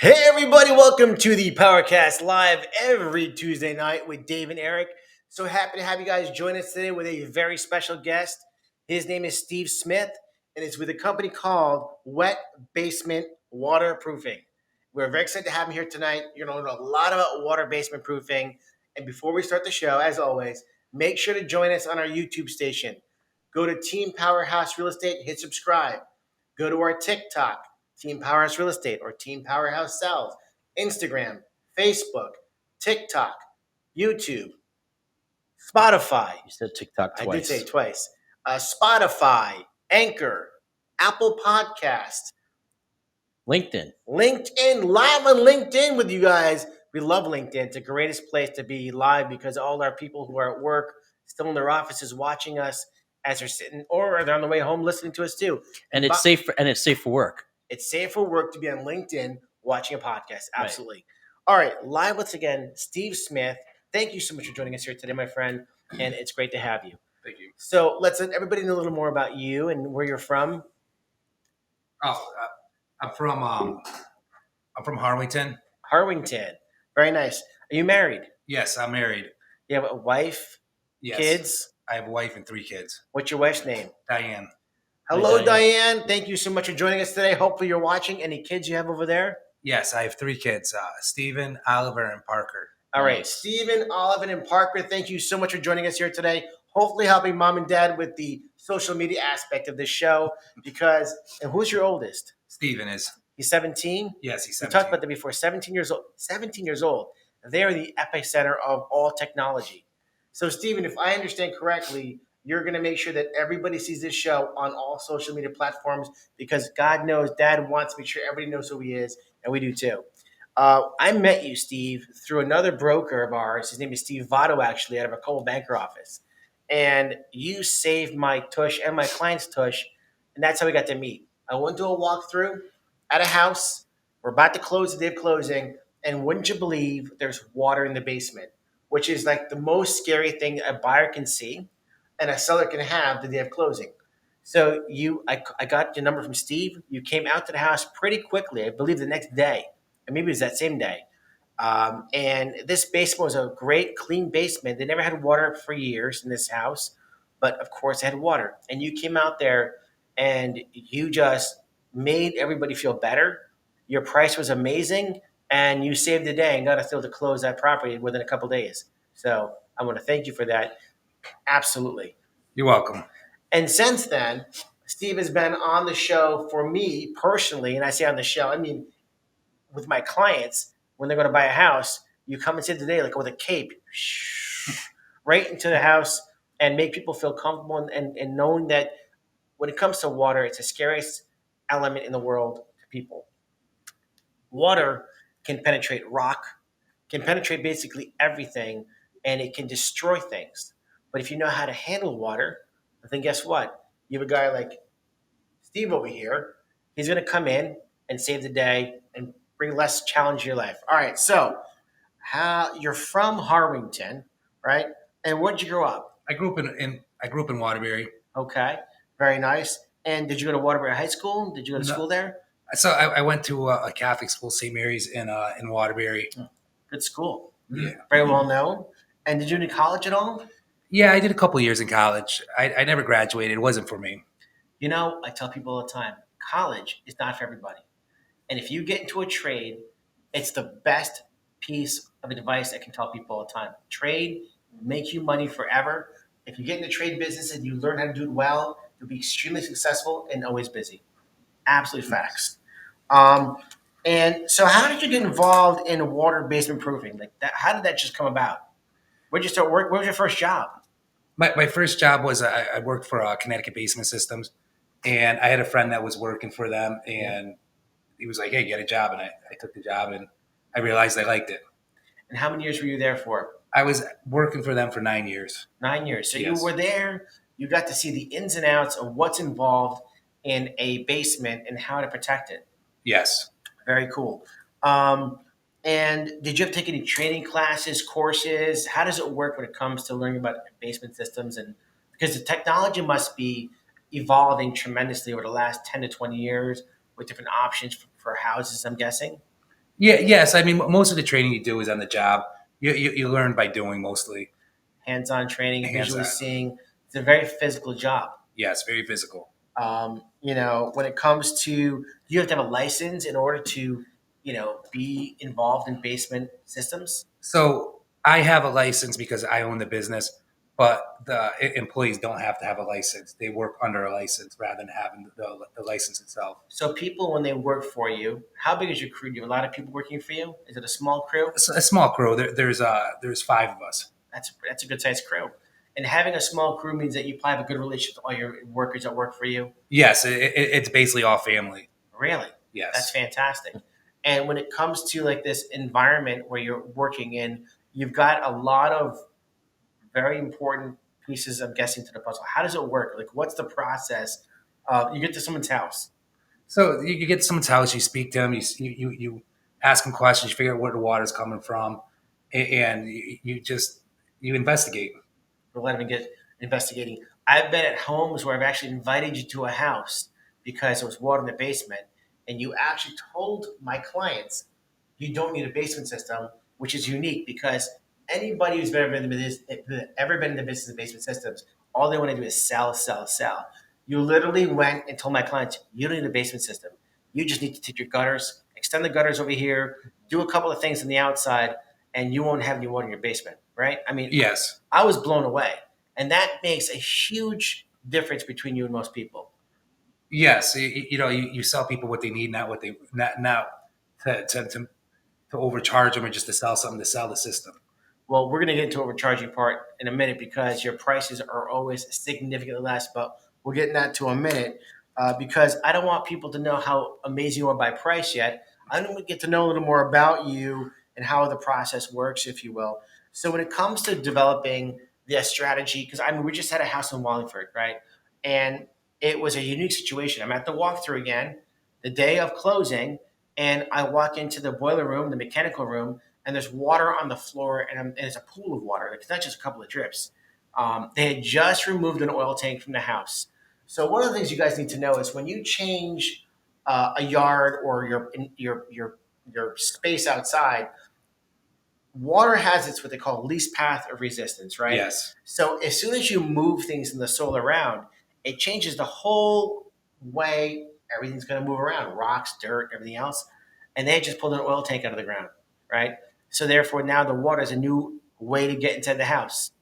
Hey everybody, welcome to the PowerCast live every Tuesday night with Dave and Eric. So happy to have you guys join us today with a very special guest. His name is Steve Smith, and it's with a company called Wet Basement Waterproofing. We're very excited to have him here tonight. You're going to learn a lot about water basement proofing. And before we start the show, as always, make sure to join us on our YouTube station. Go to Team Powerhouse Real Estate, hit subscribe. Go to our TikTok, Team Powerhouse Real Estate or Team Powerhouse Sales, Instagram, Facebook, TikTok, YouTube, Spotify. You said TikTok I did say twice. it twice. Spotify, Anchor, Apple Podcast, LinkedIn. LinkedIn, live on LinkedIn with you guys. We love LinkedIn. It's the greatest place to be live because all our people who are at work, still in their offices, watching us as they're sitting, or they're on the way home listening to us too. And it's safe for work. It's safe for work to be on LinkedIn watching a podcast. Absolutely. Right. All right. Live once again, Steve Smith. Thank you so much for joining us here today, my friend. And it's great to have you. Thank you. So let's let everybody know a little more about you and where you're from. I'm from Harlington. Harwington. Very nice. Are you married? Yes, I'm married. You have a wife? Yes. Kids? I have a wife and 3 kids. What's your wife's name? Diane. Hello, Hi, Diane. Thank you so much for joining us today. Hopefully you're watching. Any kids you have over there? Yes, I have 3 kids, Stephen, Oliver, and Parker. All right, Nice. Stephen, Oliver, and Parker, thank you so much for joining us here today. Hopefully helping mom and dad with the social media aspect of this show because, and who's your oldest? Stephen is. He's 17? Yes, he's We 17. talked about that before. 17 years old. 17 years old. They are the epicenter of all technology. So, Stephen, if I understand correctly, you're going to make sure that everybody sees this show on all social media platforms because God knows Dad wants to make sure everybody knows who he is, and we do too. I met you, Steve, through another broker of ours. His name is Steve Votto, actually, out of a Coldwell banker office. And you saved my tush and my client's tush, and that's how we got to meet. I went to a walkthrough at a house. We're about to close the day of closing, and wouldn't you believe there's water in the basement, which is like the most scary thing a buyer can see and a seller can have the day of closing. So I got your number from Steve. You came out to the house pretty quickly, I believe the next day, and maybe it was that same day. And this basement was a great, clean basement. They never had water for years in this house, but of course, they had water. And you came out there and you just made everybody feel better. Your price was amazing, and you saved the day and got us able to close that property within a couple of days. So I want to thank you for that. Absolutely. You're welcome. And since then, Steve has been on the show for me personally, and I say on the show, I mean with my clients when they're going to buy a house. You come and save the day like with a cape, right into the house, and make people feel comfortable and knowing that when it comes to water, it's the scariest element in the world to people. Water can penetrate rock, can penetrate basically everything, and it can destroy things. But if you know how to handle water, then guess what? You have a guy like Steve over here. He's going to come in and save the day and bring less challenge to your life. All right, so how you're from Harwington, right? And where did you grow up? I grew up in Waterbury. Okay, very nice. And did you go to Waterbury High School? Did you go to No. school there? So I went to a Catholic school, St. Mary's in Waterbury. Good school. Yeah. Very well known. And did you do college at all? Yeah, I did a couple years in college. I never graduated. It wasn't for me. You know, I tell people all the time, college is not for everybody. And if you get into a trade, it's the best piece of advice I can tell people all the time. Trade will make you money forever. If you get in the trade business and you learn how to do it well, you'll be extremely successful and always busy. Absolute facts. And so how did you get involved in water basement proofing? Like that, how did that just come about? Where'd you start work? What was your first job? My first job was I worked for Connecticut Basement Systems, and I had a friend that was working for them, and he was like, "Hey, get a job," and I took the job, and I realized I liked it. And how many years were you there for? I was working for them for 9 years. 9 years. So Yes. you were there. You got to see the ins and outs of what's involved in a basement and how to protect it. Yes. Very cool. And did you have to take any training classes, courses? How does it work when it comes to learning about basement systems? And because the technology must be evolving tremendously over the last 10 to 20 years with different options for houses, I'm guessing. Yeah, yes. I mean, most of the training you do is on the job. You learn by doing mostly Hands-on training and hands visually on. seeing. It's a very physical job. Yes, very physical. When it comes to, you have to have a license in order to, be involved in basement systems. So I have a license because I own the business, but the employees don't have to have a license. They work under a license rather than having the license itself. So people, when they work for you, how big is your crew? Do you have a lot of people working for you? Is it a small crew? It's a small crew. There's five of us. That's a good sized crew. And having a small crew means that you probably have a good relationship with all your workers that work for you. Yes, it's basically all family. Really, that's Yes. fantastic. And when it comes to like this environment where you're working in, you've got a lot of very important pieces, I'm guessing, to the puzzle. How does it work? Like, what's the process? You get to someone's house. So you get to someone's house, you speak to them, you ask them questions, you figure out where the water's coming from, and you just you investigate. We'll let them get investigating. I've been at homes where I've actually invited you to a house because there was water in the basement, and you actually told my clients you don't need a basement system, which is unique because anybody who's ever been in the business of basement systems, all they want to do is sell, sell, sell. You literally went and told my clients you don't need a basement system. You just need to take your gutters, extend the gutters over here, do a couple of things on the outside, and you won't have any water in your basement, right? I mean, Yes, I was blown away. And that makes a huge difference between you and most people. yes. You sell people what they need, not what they not to overcharge them or just to sell something to sell the system. Well, we're going to get into overcharging part in a minute because your prices are always significantly less, but we'll get in that to a minute because I don't want people to know how amazing you are by price yet. I want to get to know a little more about you and how the process works, if you will. So when it comes to developing the strategy, because I mean, we just had a house in Wallingford, right? And it was a unique situation. I'm at the walkthrough again, the day of closing, and I walk into the boiler room, the mechanical room, and there's water on the floor, and it's a pool of water. Like, it's not just a couple of drips. They had just removed an oil tank from the house. So one of the things you guys need to know is when you change a yard or your space outside, water has its what they call least path of resistance, right? Yes, So as soon as you move things in the soil around, it changes the whole way everything's going to move around, rocks, dirt, everything else. And they just pulled an oil tank out of the ground, right? So therefore now the water is a new way to get inside the house.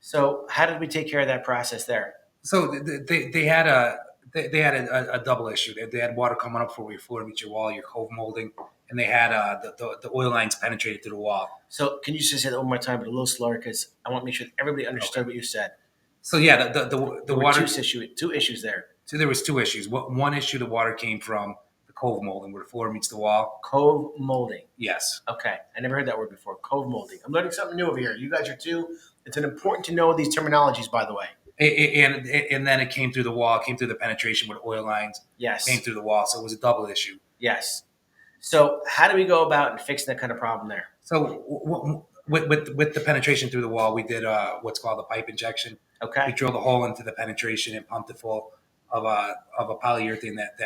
So how did we take care of that process there? so they had they had a double issue. They had water coming up for your floor meets your wall, your cove molding, and they had the oil lines penetrated through the wall. So can you just say that one more time, but a little slower, because I want to make sure that everybody understood Okay. what you said. So yeah, the There were water. two issues there. So there was two issues. One issue, the water came from the cove molding where the floor meets the wall. Cove molding. Yes. Okay, I never heard that word before. Cove molding. I'm learning something new over here. You guys are too. It's an important to know these terminologies, by the way. And then it came through the wall, came through the penetration with oil lines, came Yes, through the wall. So it was a double issue. yes. So how do we go about fixing that kind of problem there? So with the penetration through the wall, we did what's called a pipe injection. We Okay, drilled a hole into the penetration and pumped it full of a polyurethane that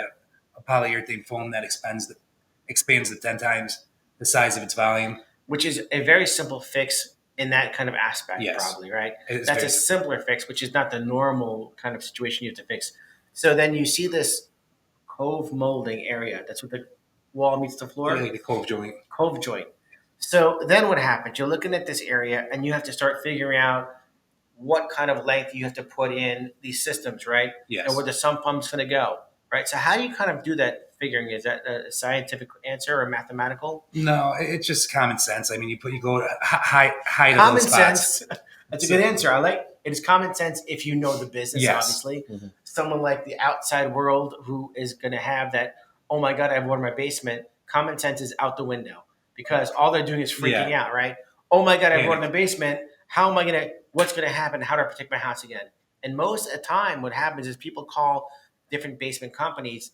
a polyurethane foam that expands to 10 times the size of its volume. which is a very simple fix in that kind of aspect, Yes, probably, right? it's That's very a simple. simpler fix, which is not the normal kind of situation you have to fix. So then you see this cove molding area. That's what the wall meets the floor. Like the cove joint. Cove joint. So then what happens? You're looking at this area and you have to start figuring out what kind of length you have to put in these systems, right? Yes. And where the sump pump's going to go, right? So how do you kind of do that figuring? Is that a scientific answer or mathematical? No, it's just common sense. I mean, you go to high to Common those spots. sense. That's a good answer. I like it. Is common sense if you know the business, Yes. obviously. Mhm. Someone like the outside world who is going to have that, oh my God, I have water in my basement. Common sense is out the window because all they're doing is freaking out, right? Oh my God, I have water in the basement. How am I going to, what's going to happen? How do I protect my house again? And most of the time, what happens is people call different basement companies.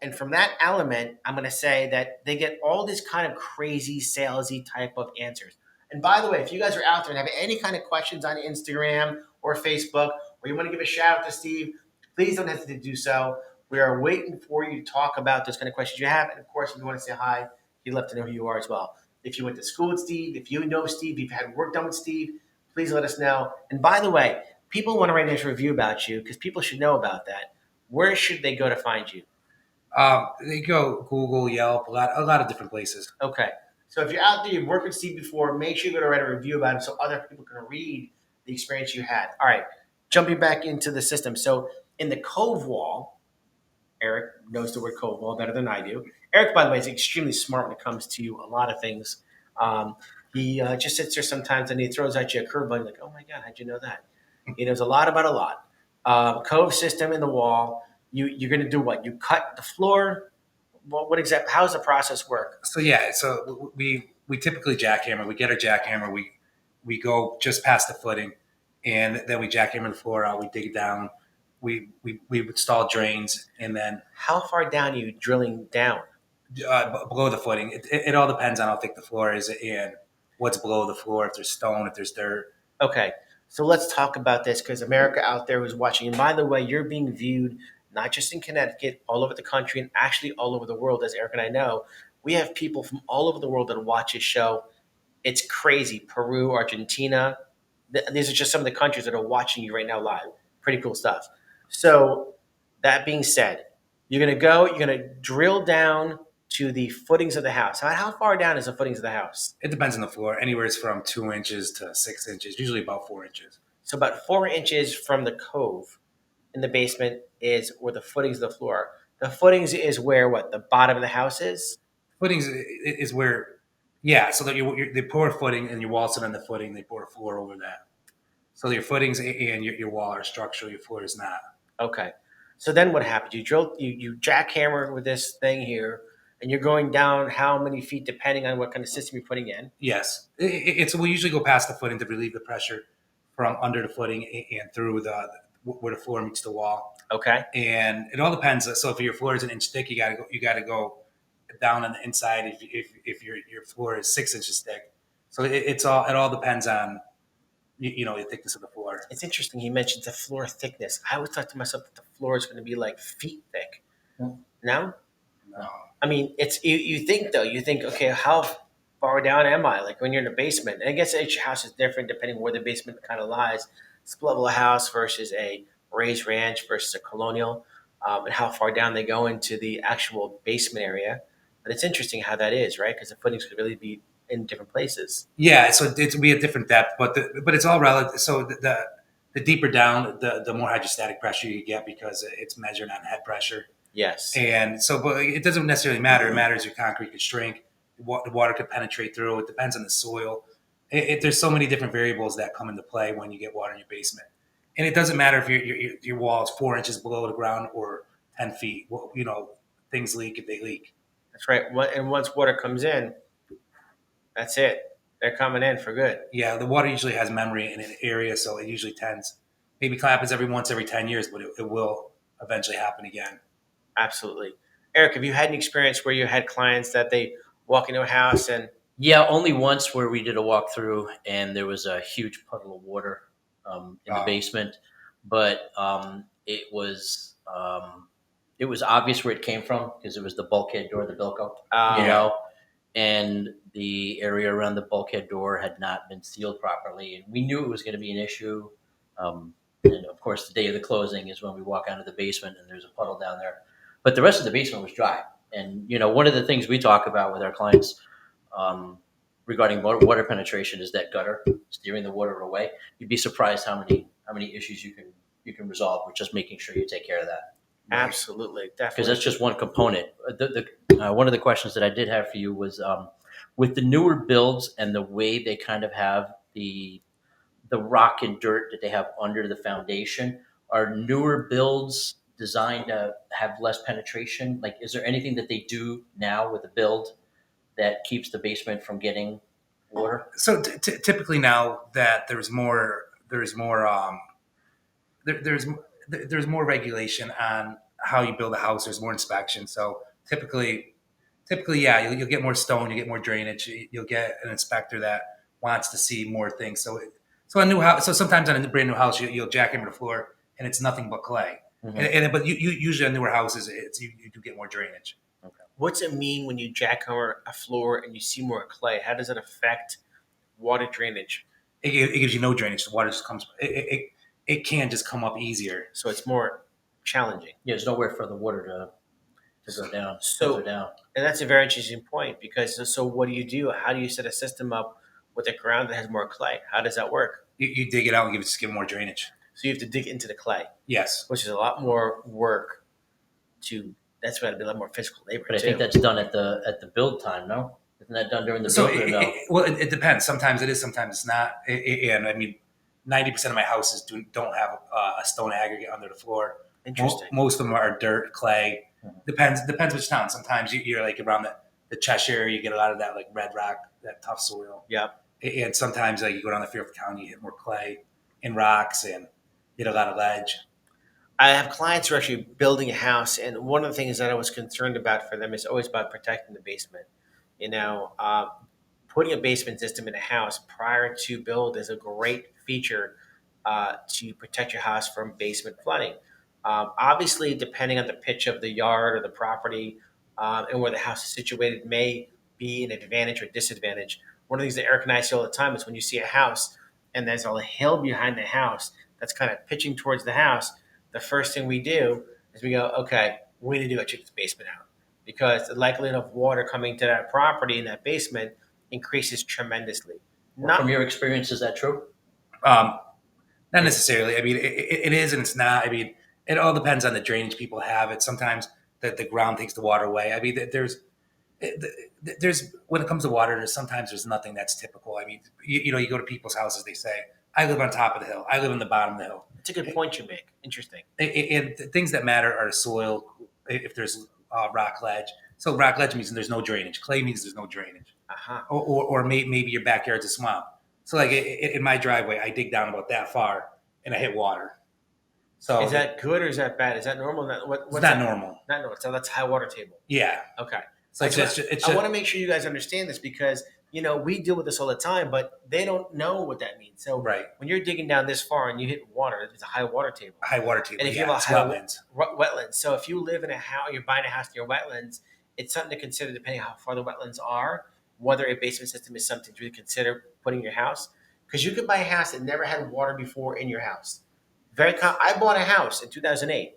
And from that element, I'm going to say that they get all these kind of crazy, salesy type of answers. And by the way, if you guys are out there and have any kind of questions on Instagram or Facebook, or you want to give a shout out to Steve, please don't hesitate to do so. We are waiting for you to talk about those kind of questions you have. And of course, if you want to say hi, He'd love to know who you are as well. If you went to school with Steve, if you know Steve, if you've had work done with Steve, please let us know. And by the way, people want to write a nice review about you because people should know about that. Where should they go to find you? They go Google, Yelp, a lot of different places. Okay. So if you're out there, you've worked with Steve before, make sure you go to write a review about him so other people can read the experience you had. All right. Jumping back into the system. So in the cove wall, Eric knows the word Coldwell better than I do. Eric, by the way, is extremely smart when it comes to a lot of things. He just sits there sometimes and he throws at you a curveball. You're like, oh my God, how'd you know that? He knows a lot about a lot. Cove system in the wall. You're going to do what? You cut the floor. What exactly? How does the process work? So yeah, so we typically jackhammer. We get our jackhammer. We go just past the footing, and then we jackhammer the floor out. We dig it down. We install drains, and then How far down are you drilling down? below the footing. It all depends on how thick the floor is and what's below the floor. If there's stone, if there's dirt. Okay, so let's talk about this because America out there who's watching, and by the way, you're being viewed not just in Connecticut, all over the country, and actually all over the world, as Eric and I know. We have people from all over the world that watch this show. It's crazy. Peru, Argentina. These are just some of the countries that are watching you right now live. Pretty cool stuff. So, that being said, you're going to drill down to the footings of the house. How far down is the footings of the house? It depends on the floor. Anywhere it's from 2 inches to 6 inches. Usually about 4 inches. So, about 4 inches from the cove in the basement is where the footings of the floor. The footings is where what? The bottom of the house is? Footings is where, yeah. So that they pour a footing and you waltz it on the footing. They pour a floor over that. So your footings and your wall are structural. Your floor is not. Okay. So then what happens? You jackhammer with this thing here, and you're going down how many feet depending on what kind of system you're putting in. Yes, it's we usually go past the footing to relieve the pressure from under the footing and through where the floor meets the wall. Okay. And it all depends. So if your floor is an inch thick, you gotta go down on the inside. If your floor is 6 inches thick, so it all depends on the thickness of the floor. It's interesting. He mentioned the floor thickness. I always thought to myself that the floor is going to be like feet thick. No. No. I mean, it's you think though. You think, okay, how far down am I? Like when you're in a basement. And I guess each house is different depending where the basement kind of lies. Split level house versus a raised ranch versus a colonial, and how far down they go into the actual basement area. But it's interesting how that is, right? Because the footings could really be in different places. Yeah, so it's be a different depth, but it's all relative. So the deeper down, the more hydrostatic pressure you get because it's measured on head pressure. Yes. And so, but it doesn't necessarily matter. It matters your concrete could shrink, the water could penetrate through. It depends on the soil. There's so many different variables that come into play when you get water in your basement. And it doesn't matter if your wall is 4 inches below the ground or 10 feet. Well, things leak if they leak. That's right. And once water comes in, that's it. They're coming in for good. Yeah, the water usually has memory in an area, so it usually tends. Maybe happens every 10 years, but it will eventually happen again. Absolutely. Eric, have you had an experience where you had clients that they walk into a house and Yeah, only once where we did a walkthrough and there was a huge puddle of water in the basement, but it was obvious where it came from because it was the bulkhead door, the Bilko, and the area around the bulkhead door had not been sealed properly, and we knew it was going to be an issue. And of course, the day of the closing is when we walk out of the basement and there's a puddle down there, but the rest of the basement was dry. And one of the things we talk about with our clients regarding water penetration is that gutter, steering the water away. You'd be surprised how many issues you can resolve with just making sure you take care of that. absolutely, Because definitely. that's just one component. One of the questions that I did have for you was with the newer builds and the way they kind of have the rock and dirt that they have under the foundation. Are newer builds designed to have less penetration? Like, is there anything that they do now with the build that keeps the basement from getting water? So typically now that there's more regulation on how you build a house. There's more inspection. So typically, yeah, you'll get more stone, you get more drainage. You'll get an inspector that wants to see more things. So a new house. So sometimes on a brand new house, you'll jackhammer the floor and it's nothing but clay. Mm-hmm. But you usually on newer houses, you do get more drainage. Okay. what's it mean when you jackhammer a floor and you see more clay? How does it affect water drainage? It gives you no drainage. The water just comes. It can just come up easier. So it's more challenging. Yeah, there's nowhere for the water to go down, So, filter down. and that's a very interesting point because so what do you do? How do you set a system up with a ground that has more clay? How does that work? You dig it out and give it more drainage. So you have to dig into the clay, Yes. which is a lot more work. That's going to be a lot more physical labor. But I too. think that's done at the build time. No, isn't that done during the build? Or no? It depends. Sometimes it is, sometimes it's not. And I mean, 90% of my houses don't have a stone aggregate under the floor. Interesting. Most of them are dirt, clay. Depends which town. Sometimes you're like around the Cheshire, you get a lot of that like red rock, that tough soil. Yeah. And sometimes like you go down the Fairfield County, you hit more clay and rocks, and you get a lot of ledge. I have clients who are actually building a house, and one of the things that I was concerned about for them is always about protecting the basement. You know, putting a basement system in a house prior to build is a great feature to protect your house from basement flooding. Obviously, depending on the pitch of the yard or the property and where the house is situated, may be an advantage or disadvantage. One of the things that Eric and I see all the time is when you see a house and there's a hill behind the house that's kind of pitching towards the house, the first thing we do is we go, okay, we need to go check the basement out because the likelihood of water coming to that property in that basement increases tremendously. From your experience, is that true? Not necessarily. I mean, it is and it's not. I mean, it all depends on the drainage people have. It sometimes the ground takes the water away. I mean, there's when it comes to water, there's nothing that's typical. I mean, you go to people's houses, they say, I live on top of the hill. I live on the bottom of the hill. That's a good point you make. Interesting. And the things that matter are soil, if there's rock ledge. So rock ledge means there's no drainage. Clay means there's no drainage. Uh-huh. Or maybe your backyard's a swamp. So like in my driveway, I dig down about that far and I hit water. So is that good or is that bad? Is that normal? It's not normal. Not normal. So that's high water table. Yeah. Okay. So I want to make sure you guys understand this because we deal with this all the time, but they don't know what that means. So right. When you're digging down this far and you hit water, it's a high water table. High water table. And if you have wetlands. So if you live in a house, you're buying a house near wetlands, it's something to consider depending on how far the wetlands are, whether a basement system is something to really consider putting in your house. Because you could buy a house that never had water before in your house. I bought a house in 2008.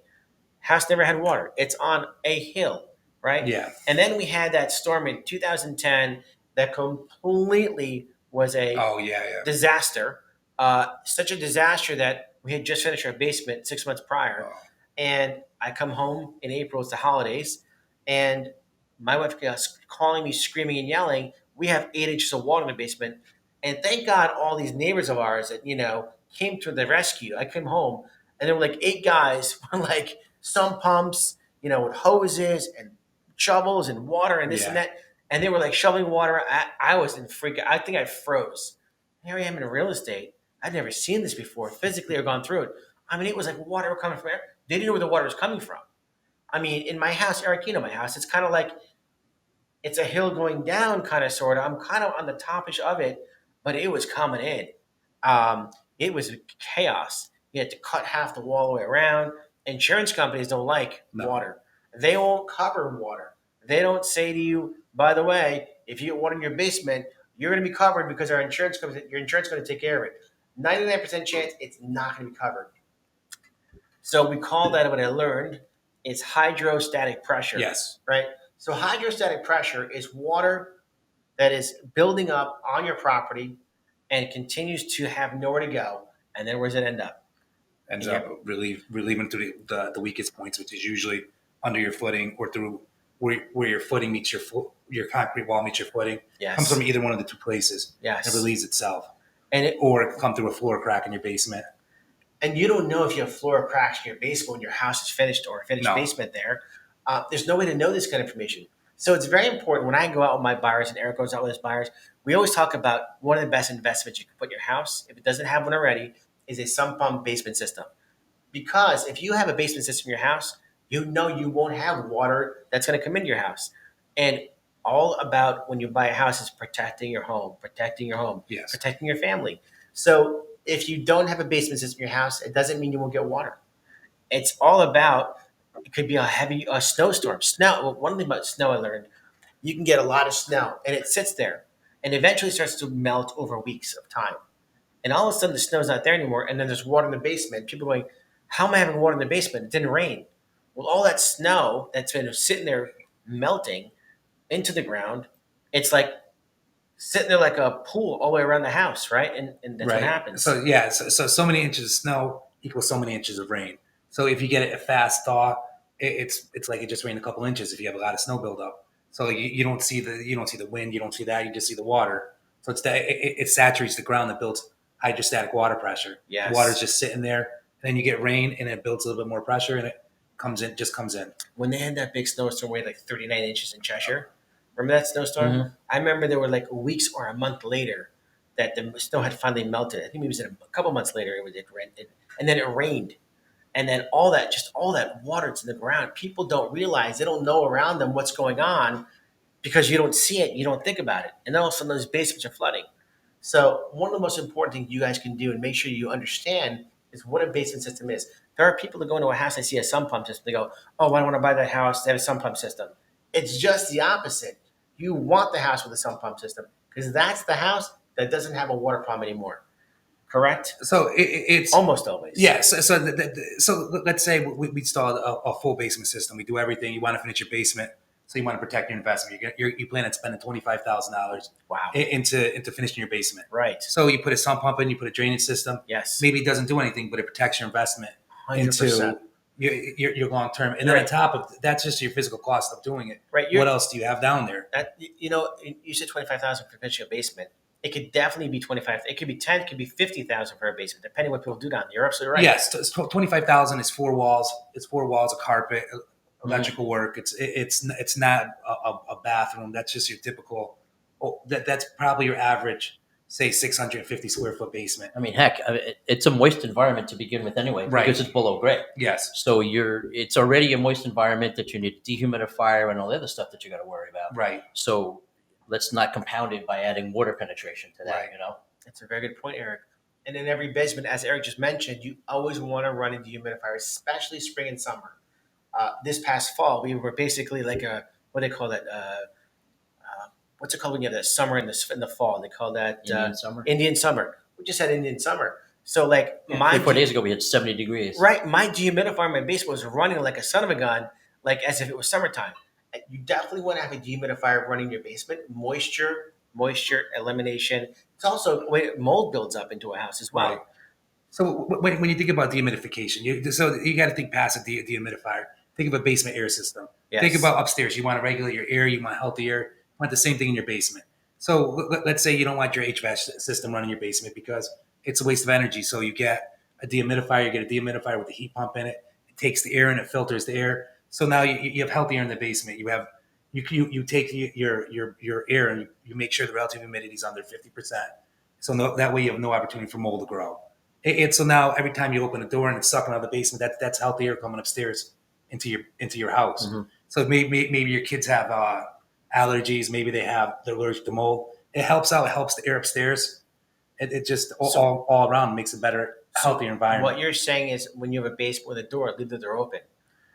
House never had water. It's on a hill, right? Yeah. And then we had that storm in 2010 that completely was a disaster. Such a disaster that we had just finished our basement 6 months prior. Oh. And I come home in April, it's the holidays, and my wife was calling me, screaming and yelling. We have 8 inches of water in the basement. And thank God all these neighbors of ours that, came to the rescue. I came home and there were like 8 guys with like sump pumps, with hoses and shovels and water and this and that. And they were like shoveling water. I was in freak. I think I froze. Here I am in real estate. I'd never seen this before, physically or gone through it. I mean, it was like water coming from there. They didn't know where the water was coming from. I mean, in my house, Eric, my house, it's kind of like it's a hill going down kind of sort of. I'm kind of on the topish of it, but it was coming in. It was chaos. You had to cut half the wall all the way around. Insurance companies don't like water. They won't cover water. They don't say to you, by the way, if you get water in your basement, you're going to be covered because your insurance is going to take care of it. 99% chance it's not going to be covered. So we call that, what I learned, is hydrostatic pressure. Yes. Right? So hydrostatic pressure is water that is building up on your property and continues to have nowhere to go. And then where does it end up? Ends up relieving through the weakest points, which is usually under your footing or through where your footing meets your concrete wall meets your footing. Yes. Comes from either one of the two places. Yes. It relieves itself. Or it come through a floor crack in your basement. And you don't know if you have floor cracks in your basement when your house is finished or a finished basement there. There's no way to know this kind of information. So it's very important when I go out with my buyers and Eric goes out with his buyers, we always talk about one of the best investments you can put in your house, if it doesn't have one already, is a sump pump basement system. Because if you have a basement system in your house, you know you won't have water that's going to come into your house. And all about when you buy a house is protecting your home, yes. protecting your family. So if you don't have a basement system in your house, it doesn't mean you won't get water. It's all about It could be a heavy snowstorm. Snow. Well, one thing about snow I learned, you can get a lot of snow and it sits there and eventually starts to melt over weeks of time. And all of a sudden the snow's not there anymore. And then there's water in the basement. People are going, how am I having water in the basement? It didn't rain. Well, all that snow that's been sitting there melting into the ground, it's like sitting there like a pool all the way around the house, right? And that's what happens. So yeah, so many inches of snow equals so many inches of rain. So if you get a fast thaw, it's like it just rained a couple inches if you have a lot of snow buildup. So you don't see the wind, you don't see that, you just see the water. So it saturates the ground that builds hydrostatic water pressure. Yes. The water's just sitting there, and then you get rain, and it builds a little bit more pressure, and it comes in. When they had that big snowstorm, weighed like 39 inches in Cheshire. Remember that snowstorm? Mm-hmm. I remember there were like weeks or a month later that the snow had finally melted. I think it was a couple months later and then it rained. And then all that water to the ground. People don't realize, they don't know around them what's going on because you don't see it, you don't think about it. And then all of a sudden those basements are flooding. So one of the most important things you guys can do and make sure you understand is what a basement system is. There are people that go into a house, they see a sump pump system, they go, oh, I don't want to buy that house, they have a sump pump system. It's just the opposite. You want the house with a sump pump system because that's the house that doesn't have a water problem anymore. Correct? So it's almost always. Yes. Yeah, so let's say we installed a full basement system. We do everything. You want to finish your basement, so you want to protect your investment. You plan on spending $25,000. Wow. Into finishing your basement. Right. So you put a sump pump in, you put a drainage system. Yes. Maybe it doesn't do anything, but it protects your investment 100%. into your long term. And then on top of that's just your physical cost of doing it. Right. What else do you have down there? You said $25,000 for finishing a basement. It could definitely be 25. It could be 10. It could be 50,000 for a basement, depending what people do down there. You're absolutely right. Yes, 25,000 is 4 walls. It's 4 walls of carpet, electrical work. It's not a bathroom. That's just your typical. That's probably your average, say 650 square foot basement. I mean, heck, it's a moist environment to begin with anyway, right? Because it's below grade. Yes. So it's already a moist environment that you need a dehumidifier and all the other stuff that you got to worry about. Right. So let's not compound it by adding water penetration to that. Right. That's a very good point, Eric. And in every basement, as Eric just mentioned, you always want to run a dehumidifier, especially spring and summer. This past fall, we were basically like what do they call that? What's it called when you have that summer in the fall? They call that Indian summer. Indian summer. We just had Indian summer. So 4 days ago, we had 70 degrees. Right. My dehumidifier in my basement was running like a son of a gun, like as if it was summertime. You definitely want to have a dehumidifier running in your basement. Moisture elimination. It's also mold builds up into a house as well. Right. So when you think about dehumidification, you got to think past a dehumidifier. Think of a basement air system. Yes. Think about upstairs. You want to regulate your air. You want healthy air. You want the same thing in your basement. So let's say you don't want your HVAC system running in your basement because it's a waste of energy. So you get a dehumidifier. You get a dehumidifier with a heat pump in it. It takes the air and it filters the air. So now you have healthy air in the basement. You take your air and you make sure the relative humidity is under 50%. So that way you have no opportunity for mold to grow. So now every time you open a door and it's sucking out of the basement, that's healthy air coming upstairs into your house. Mm-hmm. So maybe your kids have allergies. Maybe they're allergic to mold. It helps out. It helps the air upstairs. It just all around makes a better, healthier environment. What you're saying is when you have a basement with a door, leave the door open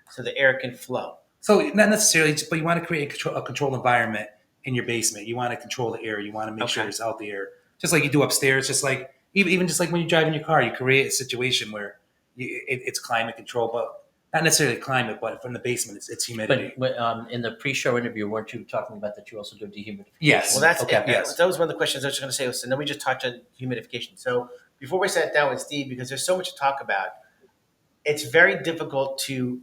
so the air can flow. So not necessarily, but you want to create a controlled environment in your basement. You want to control the air. You want to make sure there's healthy air, just like you do upstairs. Just like even just like when you drive in your car, you create a situation where it's climate control, but not necessarily climate, but from the basement, it's humidity. But in the pre-show interview, weren't you talking about that you also do dehumidification? Yes. Well, that's okay. Yes. That was one of the questions I was going to say. So then we just talked on humidification. So before we sat down with Steve, because there's so much to talk about, it's very difficult to.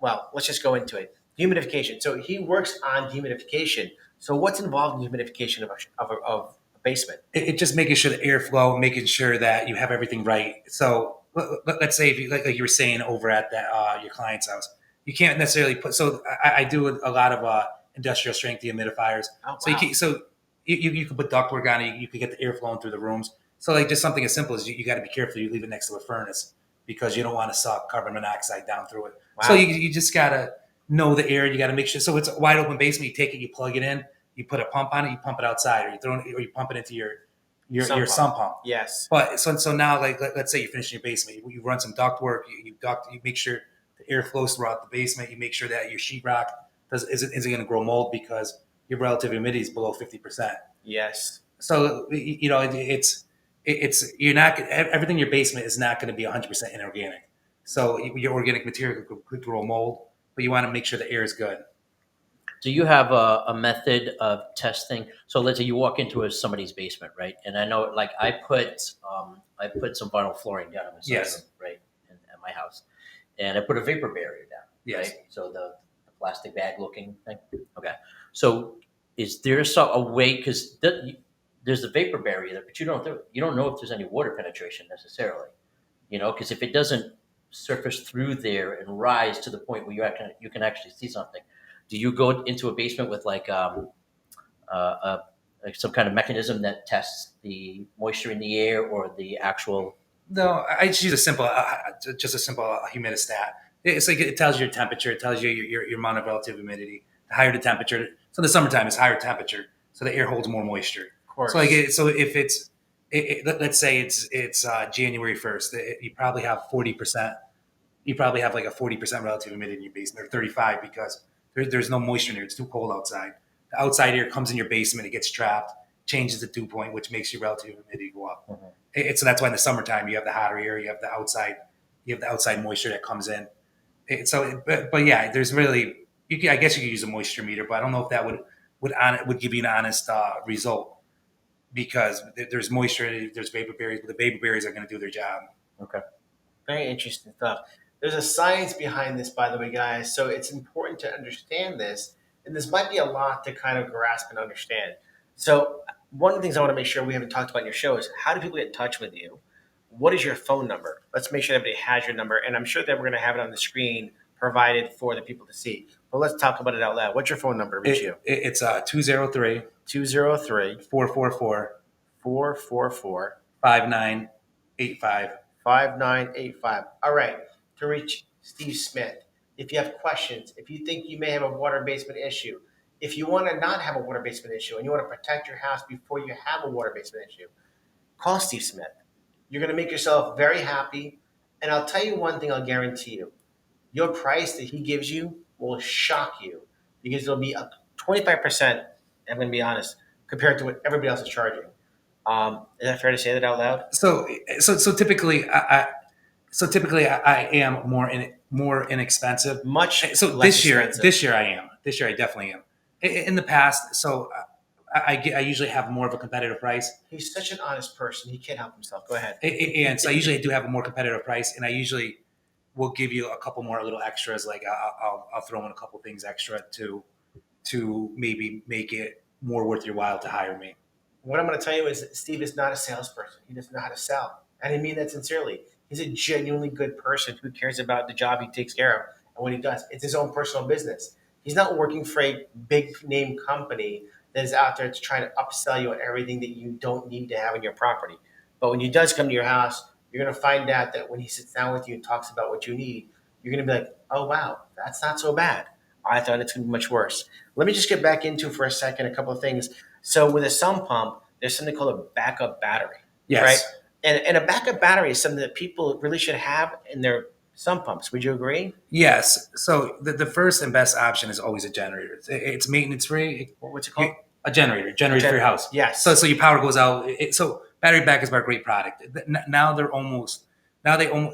Well, let's just go into it. Humidification. So he works on dehumidification. So what's involved in humidification of a basement? It just making sure the airflow, making sure that you have everything right. So let's say if you like you were saying over at that your client's house, you can't necessarily put. So I do a lot of industrial strength dehumidifiers. Oh, so wow. You can put ductwork on it. You can get the air flowing through the rooms. So like just something as simple as you got to be careful. You leave it next to a furnace because you don't want to suck carbon monoxide down through it. Wow. So you just gotta know the air. You got to make sure. So it's a wide open basement. You take it, you plug it in, you put a pump on it, you pump it outside, or you pump it into your sump pump. Yes. But so now, like let's say you finish your basement, you run some duct work, you make sure the air flows throughout the basement. You make sure that your sheetrock isn't going to grow mold because your relative humidity is below 50%. Yes. So it's you're not everything in your basement is not going to be 100% inorganic. So your organic material could grow mold, but you want to make sure the air is good. Do you have a method of testing? So let's say you walk into somebody's basement, right? And I know, like, I put some vinyl flooring down on the side Yes. of them, right, at my house, and I put a vapor barrier down, Yes. right? So the plastic bag looking thing. Okay. So is there a way, because there's a vapor barrier there, but you don't know if there's any water penetration necessarily, because if it doesn't surface through there and rise to the point where you can actually see something. Do you go into a basement with uh, like some kind of mechanism that tests the moisture in the air or the actual? No, I just use just a simple humidistat. It's like it tells you your temperature, it tells you your amount of relative humidity. The higher the temperature, so in the summertime it's higher temperature, so the air holds more moisture. Of course. So if let's say it's January 1st, you probably have 40%. You probably have like a 40% relative humidity in your basement, or 35 because there's no moisture in there. It's too cold outside. The outside air comes in your basement, it gets trapped, changes the dew point, which makes your relative humidity go up. Mhm. So that's why in the summertime you have the hotter air, you have the outside moisture that comes in. But yeah, there's really I guess you could use a moisture meter, but I don't know if that would give you an honest result because there's moisture, there's vapor barriers, but the vapor barriers are going to do their job. Okay. Very interesting stuff. There's a science behind this, by the way, guys. So it's important to understand this. And this might be a lot to kind of grasp and understand. So, one of the things I want to make sure we haven't talked about in your show is how do people get in touch with you? What is your phone number? Let's make sure everybody has your number. And I'm sure that we're going to have it on the screen provided for the people to see. But let's talk about it out loud. What's your phone number, reach you? It's 203 203 444 444 5985. 5985. All right. To reach Steve Smith, if you have questions, if you think you may have a water basement issue, if you want to not have a water basement issue and you want to protect your house before you have a water basement issue, call Steve Smith. You're going to make yourself very happy. And I'll tell you one thing I'll guarantee you. Your price that he gives you will shock you because it'll be up 25%, I'm going to be honest, compared to what everybody else is charging. Is that fair to say that out loud? So typically I am more inexpensive. Much So less this year expensive. I am. This year I definitely am. In the past, so I usually have more of a competitive price, He's such an honest person. He can't help himself. Go ahead. and so I usually do have a more competitive price, and I usually will give you a couple more little extras. Like I'll throw in a couple things extra to maybe make it more worth your while to hire me. What I'm going to tell you is that Steve is not a salesperson. He doesn't know how to sell. And I mean that sincerely. He's a genuinely good person who cares about the job he takes care of and what he does. It's his own personal business. He's not working for a big name company that is out there to try to upsell you on everything that you don't need to have in your property. But when he does come to your house, you're going to find out that when he sits down with you and talks about what you need, you're going to be like, oh, wow, that's not so bad. I thought it's going to be much worse. Let me just get back into for a second a couple of things. So with a sump pump, there's something called a backup battery, Yes. right? And a backup battery is something that people really should have in their sump pumps. Would you agree? Yes. So the first and best option is always a generator. It's maintenance free. What's it called? A generator for your house. Yes. So your power goes out. So battery backups are a great product. Now they almost.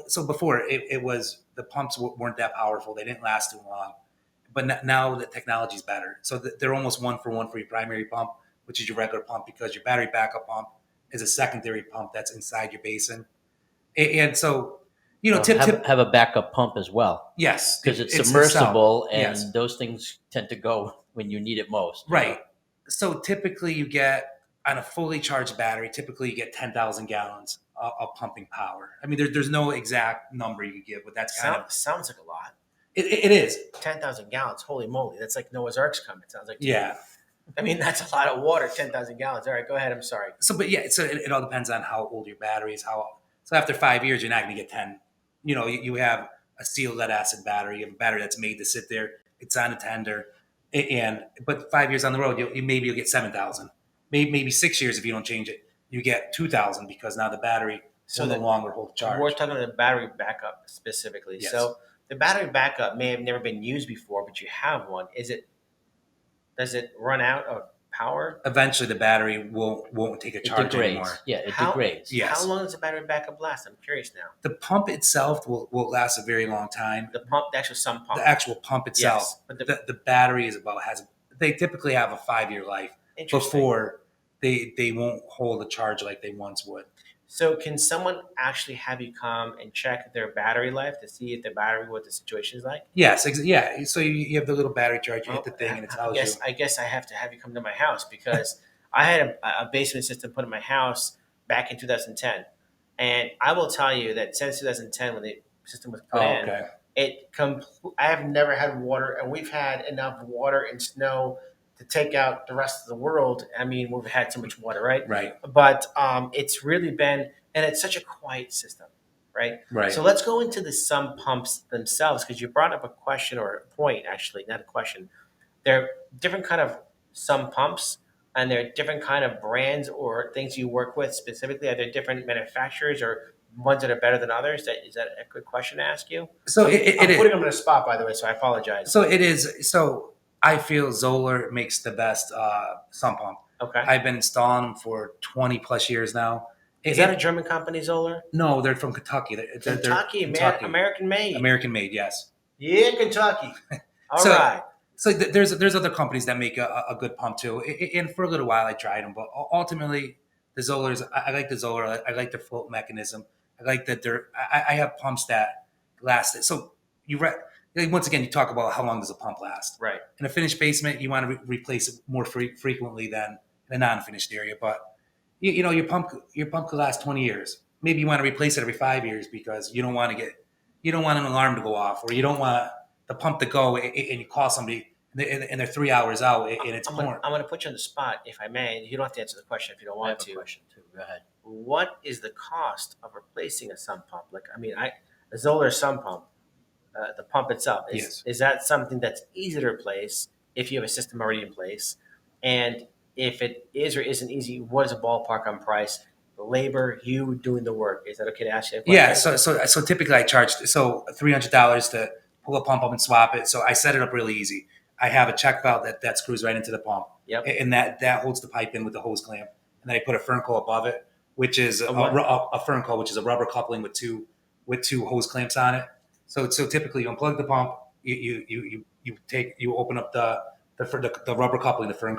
So before it was the pumps weren't that powerful. They didn't last too long. But now the technology is better. So they're almost one for your primary pump, which is your regular pump, because your battery backup pump is a secondary pump that's inside your basin. And so, Have a backup pump as well, yes, because it's itself. submersible, and Yes. those things tend to go when you need it most. Right. So typically you get on a fully charged battery, typically you get 10,000 gallons of pumping power. I mean, there's no exact number you can give, but that's kind of, Sounds like a lot. it is. 10,000 gallons. Holy moly. That's like Noah's Ark's come. It sounds like. Yeah. I mean, that's a lot of water, 10,000 gallons. All right, go ahead. I'm sorry. So, but yeah, so it all depends on how old your battery is. So after 5 years, you're not going to get 10. You have a sealed lead acid battery. You have a battery that's made to sit there. It's on a tender. But 5 years on the road, you'll get 7,000. Maybe 6 years if you don't change it, you get 2,000 because now the battery will no longer hold charge. We're talking about the battery backup specifically. Yes. So the battery backup may have never been used before, but you have one. Does it run out of power? Eventually, the battery won't take a It charge degrades. anymore. Yeah, it How degrades. Yes. how long does the battery backup last? I'm curious now. The pump itself will last a very long time. The actual sump pump. The actual pump itself, Yes, but the battery is they typically have a 5-year life interesting. before they won't hold a charge like they once would. So can someone actually have you come and check their battery life to see if the battery, what the situation is like? Yes, yeah. So you have the little battery charge, you hit the Well, thing, and it tells you. I guess I have to have you come to my house because I had a basement system put in my house back in 2010, and I will tell you that since 2010, when the system was put in, Okay. I have never had water, and we've had enough water and snow to take out the rest of the world. I mean, we've had so much water, right? Right. But it's really been, and it's such a quiet system, right? Right. So let's go into the sump pumps themselves because you brought up a question or a point, actually, not a question. There are different kind of sump pumps, and there are different kind of brands or things you work with specifically. Are there different manufacturers or ones that are better than others? Is that a good question to ask you? So I'm it putting is. them in a spot, by the way, so I apologize. So it is. So I feel Zoller makes the best sump pump. Okay. I've been installing them for 20 plus years now. Is that a German company, Zoller? No, they're from Kentucky. They're Kentucky, Kentucky. American made. American made, yes. Yeah, Kentucky. All So- right. So there's other companies that make a good pump too. And for a little while I tried them, but ultimately the Zollers, I like the Zoller. I like their float mechanism. I like that I have pumps that last. So once again, you talk about how long does a pump last. Right. In a finished basement, you want to replace it more frequently than in a non-finished area. But your pump could last 20 years. Maybe you want to replace it every 5 years because you don't want an alarm to go off, or you don't want the pump to go, and you call somebody and they're 3 hours out and it's pouring. I'm going to put you on the spot, if I may. You don't have to answer the question if you don't I want have a to. question too. Go ahead. What is the cost of replacing a sump pump? Like, I mean, a Zoller sump pump, the pump itself, Yes. is that something that's easy to replace if you have a system already in place? And if it is or isn't easy, what is a ballpark on price? The labor, you doing the work. Is that okay to ask you a question? Yeah, so typically I charge $300 to pull a pump up and swap it. So I set it up really easy. I have a check valve that screws right into the pump, Yep. and that holds the pipe in with the hose clamp, and then I put a fern above it, which is a fern which is a rubber coupling with two hose clamps on it. So typically you unplug the pump, you open up the rubber coupling, the fern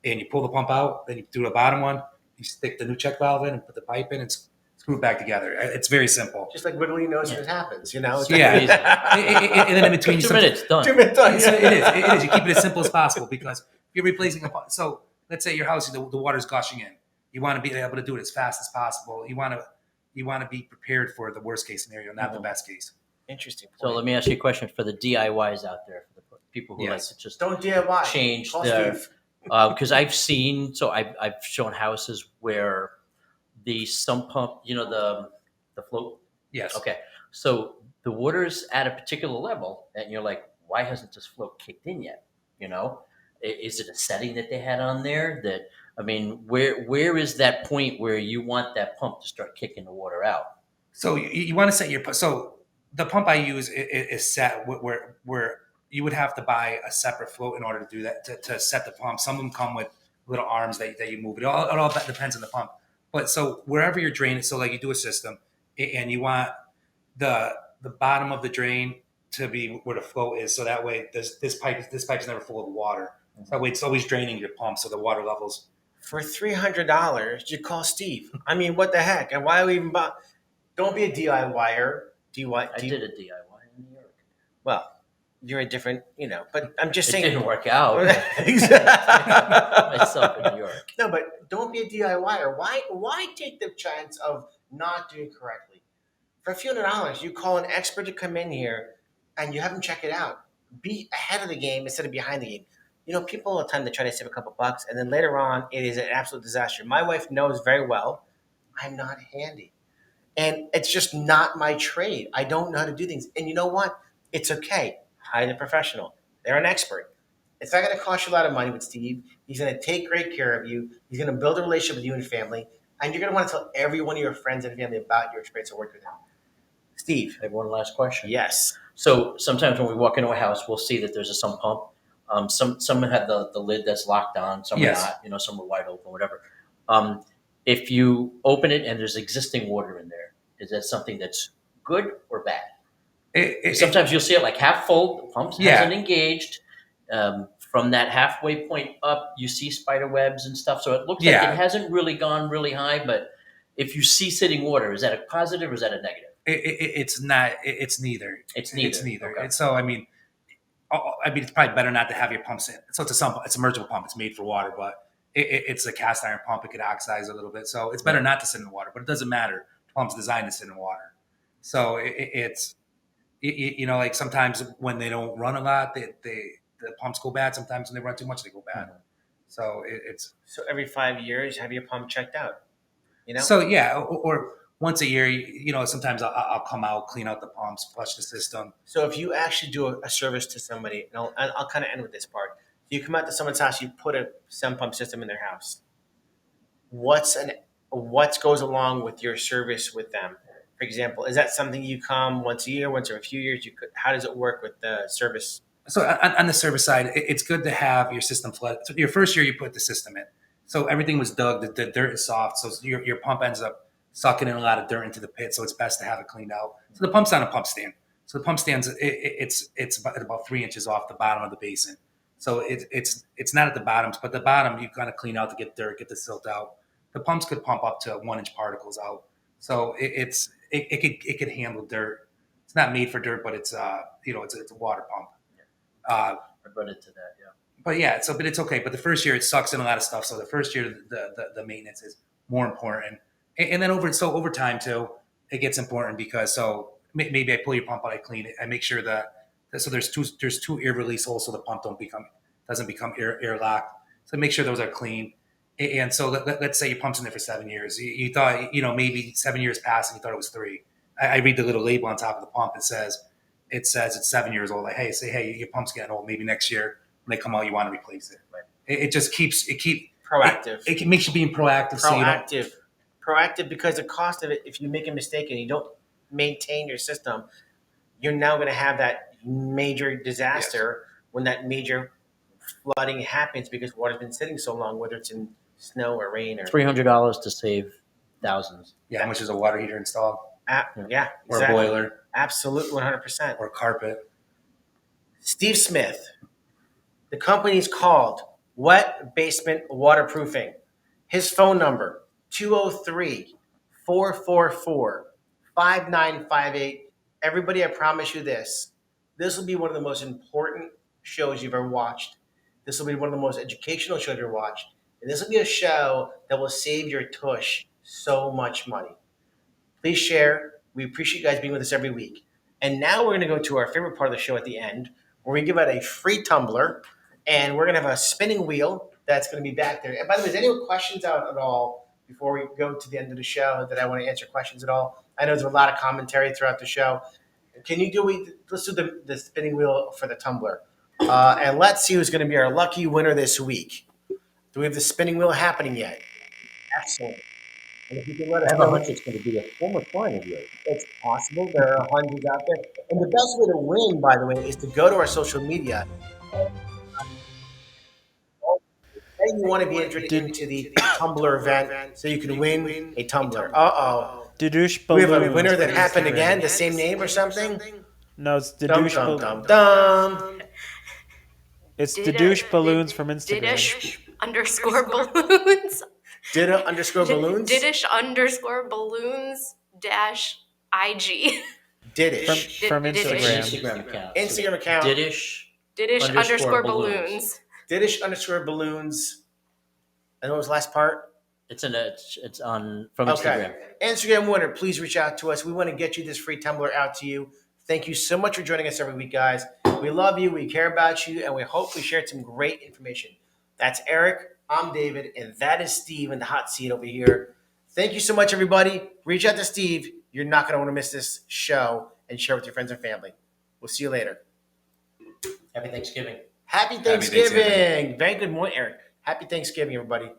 and you pull the pump out. Then you do the bottom one, you stick the new check valve in and put the pipe in and screw it back together. It's very simple. Just like Wiggly knows when it happens, you know? Yeah. And then in between, 2 minutes done. 2 minutes done. So it is. You keep it as simple as possible because if you're replacing a pump. So let's say your house, the water's gushing in. You want to be able to do it as fast as possible. You want to be prepared for the worst case scenario, not the best case. Interesting point. So let me ask you a question for the DIYs out there, for the people who Yes. like to just Don't DIY. change Call their. Steve. Because I've shown houses where the sump pump, the float. Yes. Okay, so the water's at a particular level, and you're like, why hasn't this float kicked in yet? Is it a setting that they had on there? Where is that point where you want that pump to start kicking the water out? So you want to set the pump I use is set where you would have to buy a separate float in order to do that to set the pump. Some of them come with little arms that you move. It all depends on the pump. But so wherever you're draining, so like you do a system and you want the bottom of the drain to be where the float is, so that way this pipe's never full of water. So that way it's always draining your pump, so the water levels. For $300, you call Steve. I mean, what the heck? And why are we even buy? Don't be a DIYer. I did a DIY in New York. Well, you're a different, but I'm just It saying. didn't work out. Exactly. Myself in New York. No, but don't be a DIYer. Why take the chance of not doing it correctly? For a few $100, you call an expert to come in here and you have them check it out. Be ahead of the game instead of behind the game. People all the time, they try to save a couple bucks, and then later on, it is an absolute disaster. My wife knows very well I'm not handy. And it's just not my trade. I don't know how to do things. And you know what? It's okay. Hire the professional. They're an expert. It's not going to cost you a lot of money with Steve. He's going to take great care of you. He's going to build a relationship with you and family. And you're going to want to tell every one of your friends and family about your experience of working with him. Steve. I have one last question. Yes. So sometimes when we walk into a house, we'll see that there's a sump pump. Some have the lid that's locked on, some Yes. are not. You know, some are wide open, whatever. Um, if you open it and there's existing water in there, is that something that's good or bad? Sometimes you'll see it like half full, the pump hasn't engaged. From that halfway point up, you see spider webs and stuff. So it looks like it hasn't really gone really high. But if you see sitting water, is that a positive or is that a negative? It's not. It's neither. It's neither. It's neither. Okay. And so I mean, it's probably better not to have your pumps in. So it's a sump. It's a submersible pump. It's made for water, but it's a cast iron pump. It could oxidize a little bit, so it's better not to sit in water. But it doesn't matter. The pump's designed to sit in water. So it's you know, like sometimes when they don't run a lot, the pumps go bad. Sometimes when they run too much, they go bad. Mm-hmm. So it's so every 5 years, have your pump checked out. You know. So yeah, or once a year, you know, sometimes I'll come out, clean out the pumps, flush the system. So if you actually do a service to somebody, and I'll kind of end with this part. You come out to someone's house, you put a sump pump system in their house. What goes along with your service with them? For example, is that something you come once a year, once every few years? How does it work with the service? So on the service side, it's good to have your system flood. So your first year, you put the system in. So everything was dug. The dirt is soft. So your pump ends up sucking in a lot of dirt into the pit. So it's best to have it cleaned out. So the pump's on a pump stand. So the pump stand's it's about 3 inches off the bottom of the basin. So it's not at the bottoms, but the bottom you kind of clean out to get dirt, get the silt out. The pumps could pump up to 1 inch particles out. So it could handle dirt. It's not made for dirt, but it's it's a water pump. I've run into that, yeah. But yeah, but it's okay. But the first year it sucks in a lot of stuff. So the first year the maintenance is more important, and then over time too, it gets important because so maybe I pull your pump out, I clean it, I make sure that so there's two air release holes so the pump doesn't become air locked. So make sure those are clean. And so let's say your pump's in there for 7 years. You thought maybe 7 years passed and you thought it was 3. I read the little label on top of the pump. It says it's 7 years old. Like hey, your pump's getting old. Maybe next year when they come out, you want to replace it. Right. It just keeps proactive. It makes you being proactive. Proactive because the cost of it. If you make a mistake and you don't maintain your system, you're now going to have that major disaster when that major flooding happens because water's been sitting so long, whether it's in snow or rain or $300 to save thousands. Yeah, how much is a water heater installed? Yeah, or a boiler. Absolutely, 100%. Or carpet. Steve Smith. The company's called Wet Basement Waterproofing. His phone number, 203-444-5958. Everybody, I promise you this. This will be one of the most important shows you've ever watched. This will be one of the most educational shows you've ever watched. And this will be a show that will save your tush so much money. Please share. We appreciate you guys being with us every week. And now we're going to go to our favorite part of the show at the end, where we give out a free tumbler, and we're going to have a spinning wheel that's going to be back there. And by the way, is any questions out at all before we go to the end of the show that I want to answer questions at all? I know there's a lot of commentary throughout the show. Can you let's do the spinning wheel for the tumbler. And let's see who's going to be our lucky winner this week. Do we have the spinning wheel happening yet? Excellent. And if you can let us know, it's going to be a former client of yours. It's possible. There are hundreds out there. And the best way to win, by the way, is to go to our social media. And you want to be entered into the tumbler event so you can win a tumbler. Uh-oh. Dadoosh We Balloons. have a winner that happened again, the same name or something? No, it's Dum, Dadoosh dum, Balloons. dum, dum. It's Dadoosh Balloons from Instagram. Diddish_balloons. Didda_balloons? Diddish_balloons dash IG. Diddish. From Diddish. Instagram. Instagram account. Instagram account. Diddish. Diddish_balloons. Diddish_balloons. And what was the last part? It's on from Instagram. Instagram winner, please reach out to us. We want to get you this free tumbler out to you. Thank you so much for joining us every week, guys. We love you, we care about you, and we hope we shared some great information. That's Eric, I'm David, and that is Steve in the hot seat over here. Thank you so much, everybody. Reach out to Steve. You're not going to want to miss this show, and share with your friends and family. We'll see you later. Happy Thanksgiving. Happy Thanksgiving. Very good morning, Eric. Happy Thanksgiving, everybody.